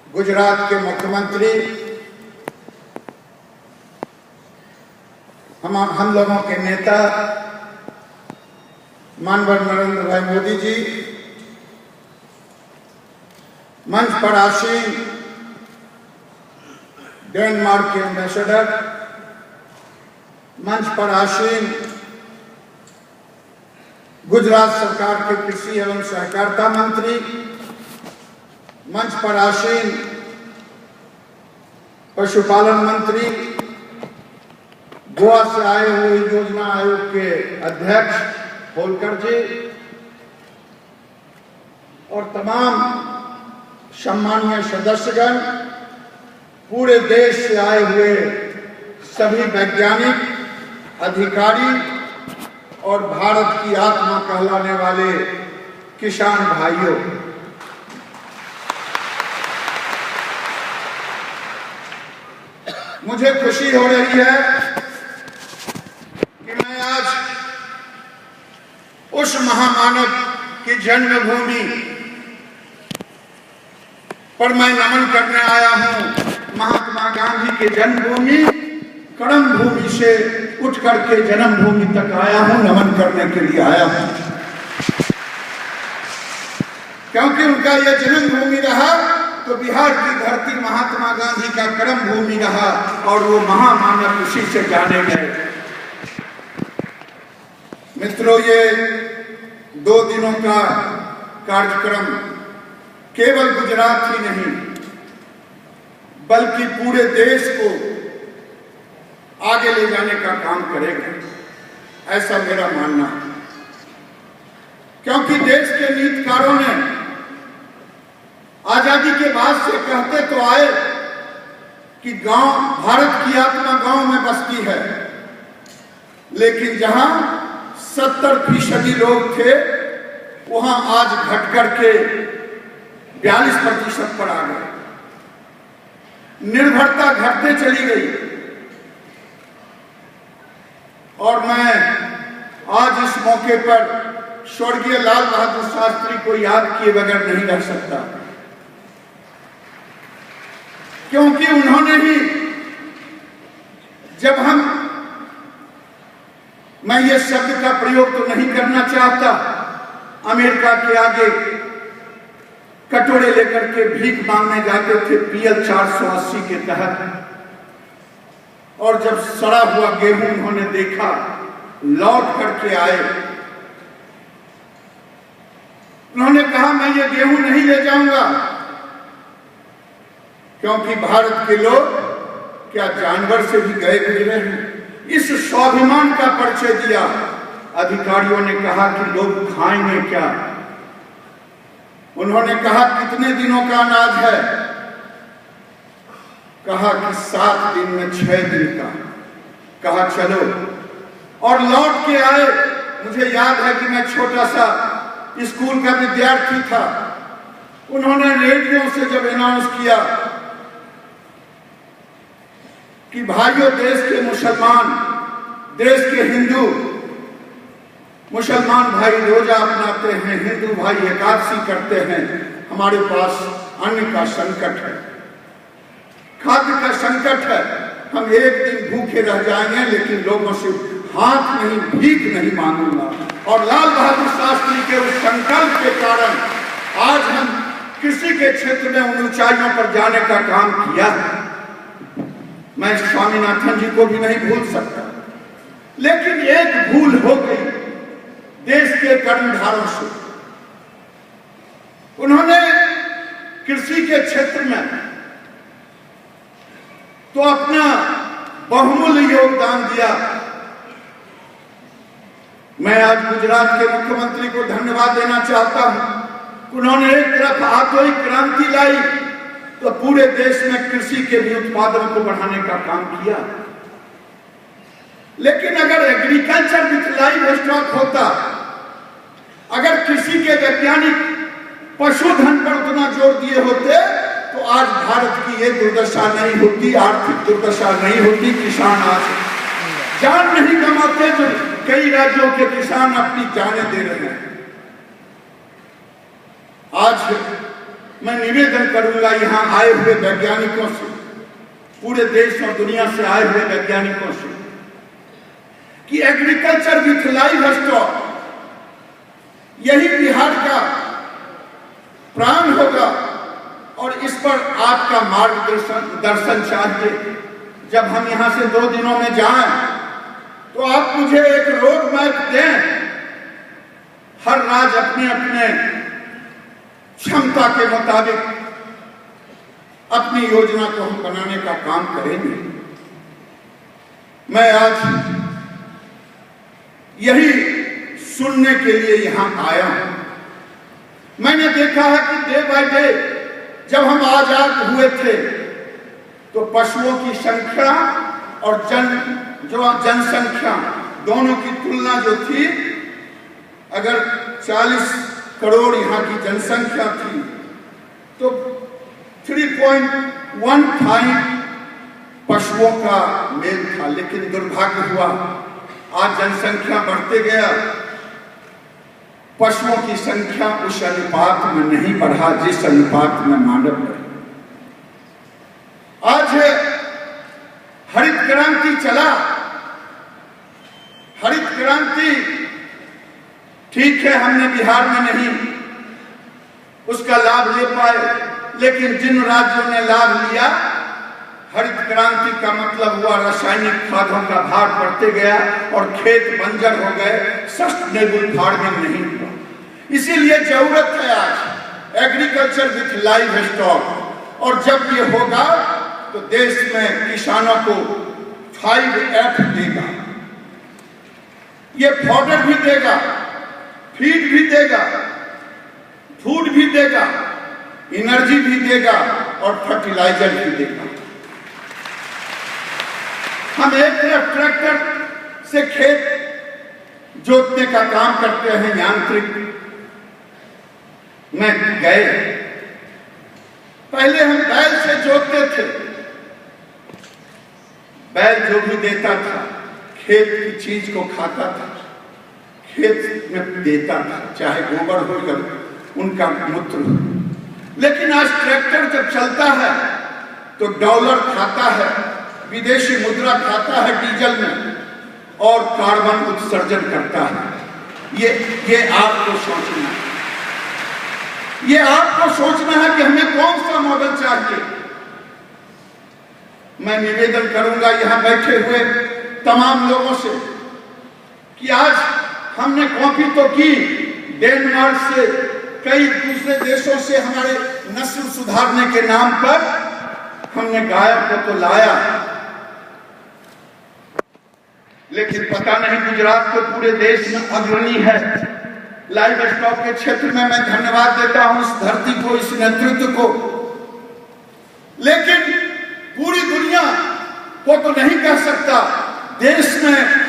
गुजरात के मुख्यमंत्री, हम लोगों के नेता माननीय नरेंद्र भाई मोदी जी, मंच पर आसीन डेनमार्क के एम्बेसडर, मंच पर आसीन गुजरात सरकार के कृषि एवं सहकारिता मंत्री, मंच पर आसीन पशुपालन मंत्री, गोवा से आए हुए योजना आयोग के अध्यक्ष होलकर जी और तमाम सम्मानीय सदस्यगण, पूरे देश से आए हुए सभी वैज्ञानिक, अधिकारी और भारत की आत्मा कहलाने वाले किसान भाइयों, मुझे खुशी हो रही है कि मैं आज उस महामानव की जन्मभूमि पर मैं नमन करने आया हूं। महात्मा गांधी के जन्मभूमि कर्म भूमि से उठ करके जन्मभूमि तक आया हूं, नमन करने के लिए आया हूं, क्योंकि उनका यह जन्मभूमि रहा तो बिहार की धरती महात्मा गांधी का कर्म भूमि रहा और वो महामानव उसी से जाने गए। मित्रों, ये 2 दिनों का कार्यक्रम केवल गुजरात ही नहीं बल्कि पूरे देश को आगे ले जाने का काम करेगा, ऐसा मेरा मानना है। क्योंकि देश के नीतिकारों ने आजादी के बाद से कहते तो आए कि गांव, भारत की आत्मा गांव में बसती है, लेकिन जहां 70% लोग थे वहां आज घट करके 42% पर आ गए। निर्भरता घटते चली गई और मैं आज इस मौके पर स्वर्गीय लाल बहादुर शास्त्री को याद किए बगैर नहीं रह सकता, क्योंकि उन्होंने ही जब मैं ये शब्द का प्रयोग तो नहीं करना चाहता, अमेरिका के आगे कटोरे लेकर के भीख मांगने जाते थे PL 480 के तहत, और जब सड़ा हुआ गेहूं उन्होंने देखा, लौट करके आए, उन्होंने कहा मैं ये गेहूं नहीं ले जाऊंगा, क्योंकि भारत के लोग क्या जानवर से भी गए गुजरे हैं। इस स्वाभिमान का परिचय दिया। अधिकारियों ने कहा कि लोग खाएंगे क्या? उन्होंने कहा कितने दिनों का अनाज है? कहा कि 7 दिन में 6 दिन का। कहा चलो, और लौट के आए। मुझे याद है कि मैं छोटा सा स्कूल का विद्यार्थी था, उन्होंने रेडियो से जब अनाउंस किया कि भाइयों, देश के मुसलमान, देश के हिंदू, मुसलमान भाई रोजा अपनाते हैं, हिंदू भाई एकादशी करते हैं, हमारे पास अन्न का संकट है, खाद्य का संकट है, हम एक दिन भूखे रह जाएंगे, लेकिन लोगों से हाथ नहीं, भीख नहीं मांगूंगा। और लाल बहादुर शास्त्री के उस संकल्प के कारण आज हम कृषि के क्षेत्र में उन ऊंचाइयों पर जाने का काम किया। मैं स्वामीनाथन जी को भी नहीं भूल सकता, लेकिन एक भूल हो गई देश के कर्णधारों से। उन्होंने कृषि के क्षेत्र में तो अपना बहुमूल्य योगदान दिया। मैं आज गुजरात के मुख्यमंत्री को धन्यवाद देना चाहता हूं। उन्होंने एक तरफ औद्योगिक क्रांति लाई तो पूरे देश में कृषि के भी उत्पादन को बढ़ाने का काम किया। लेकिन अगर एग्रीकल्चर विथ लाइव स्टॉक होता, अगर कृषि के वैज्ञानिक पशुधन पर उतना जोर दिए होते, तो आज भारत की ये दुर्दशा नहीं होती, आर्थिक दुर्दशा नहीं होती। किसान आज जान नहीं कमाते, जो कई राज्यों के किसान अपनी जानें दे रहे हैं। आज मैं निवेदन करूंगा यहाँ आए हुए वैज्ञानिकों से, पूरे देश और दुनिया से आए हुए वैज्ञानिकों से, कि एग्रीकल्चर विथ लाइव स्टॉक यही बिहार का प्राण होगा और इस पर आपका मार्गदर्शन चाहिए। जब हम यहाँ से 2 दिनों में जाएं तो आप मुझे एक रोड मैप दें। हर राज्य अपने अपने क्षमता के मुताबिक अपनी योजना को हम बनाने का काम करेंगे। मैं आज यही सुनने के लिए यहां आया हूं। मैंने देखा है कि डे बाय डे जब हम आजाद हुए थे तो पशुओं की संख्या और जनसंख्या दोनों की तुलना जो थी, अगर 40 करोड़ यहाँ की जनसंख्या थी तो 3.15 पशुओं का मेल था। लेकिन दुर्भाग्य हुआ, आज जनसंख्या बढ़ते गया, पशुओं की संख्या उस अनुपात में नहीं बढ़ा जिस अनुपात में मानव बढ़े। आज हरित क्रांति चला। हरित क्रांति ठीक है, हमने बिहार में नहीं उसका लाभ ले पाए, लेकिन जिन राज्यों ने लाभ लिया, हरित क्रांति का मतलब हुआ रासायनिक खादों का भार बढ़ते गया और खेत बंजर हो गए, सस्टेनेबल फार्मिंग नहीं हुआ। इसीलिए जरूरत है आज एग्रीकल्चर विथ लाइव स्टॉक, और जब ये होगा तो देश में किसानों को 5F देगा। ये फॉडर भी देगा, फीड भी देगा, फूड भी देगा, एनर्जी भी देगा और फर्टिलाइजर भी देगा। हम एक तरफ ट्रैक्टर से खेत जोतने का काम करते हैं, यांत्रिक में गए। पहले हम बैल से जोतते थे, बैल जो भी देता था खेत की चीज को खाता था, खेत में देता था, चाहे गोबर हो या उनका मूत्र हो। लेकिन आज ट्रैक्टर जब चलता है तो डॉलर खाता है, विदेशी मुद्रा खाता है डीजल में, और कार्बन उत्सर्जन करता है। ये आपको सोचना है, ये आपको सोचना है कि हमें कौन सा मॉडल चाहिए। मैं निवेदन करूंगा यहां बैठे हुए तमाम लोगों से कि आज हमने कॉपी तो की, डेनमार्क से, कई दूसरे देशों से हमारे नस्ल सुधारने के नाम पर हमने गाय को तो लाया, लेकिन पता नहीं गुजरात तो पूरे देश में अग्रणी है लाइव स्टॉक के क्षेत्र में। मैं धन्यवाद देता हूं इस धरती को, इस नेतृत्व को। लेकिन पूरी दुनिया को तो नहीं कह सकता। देश में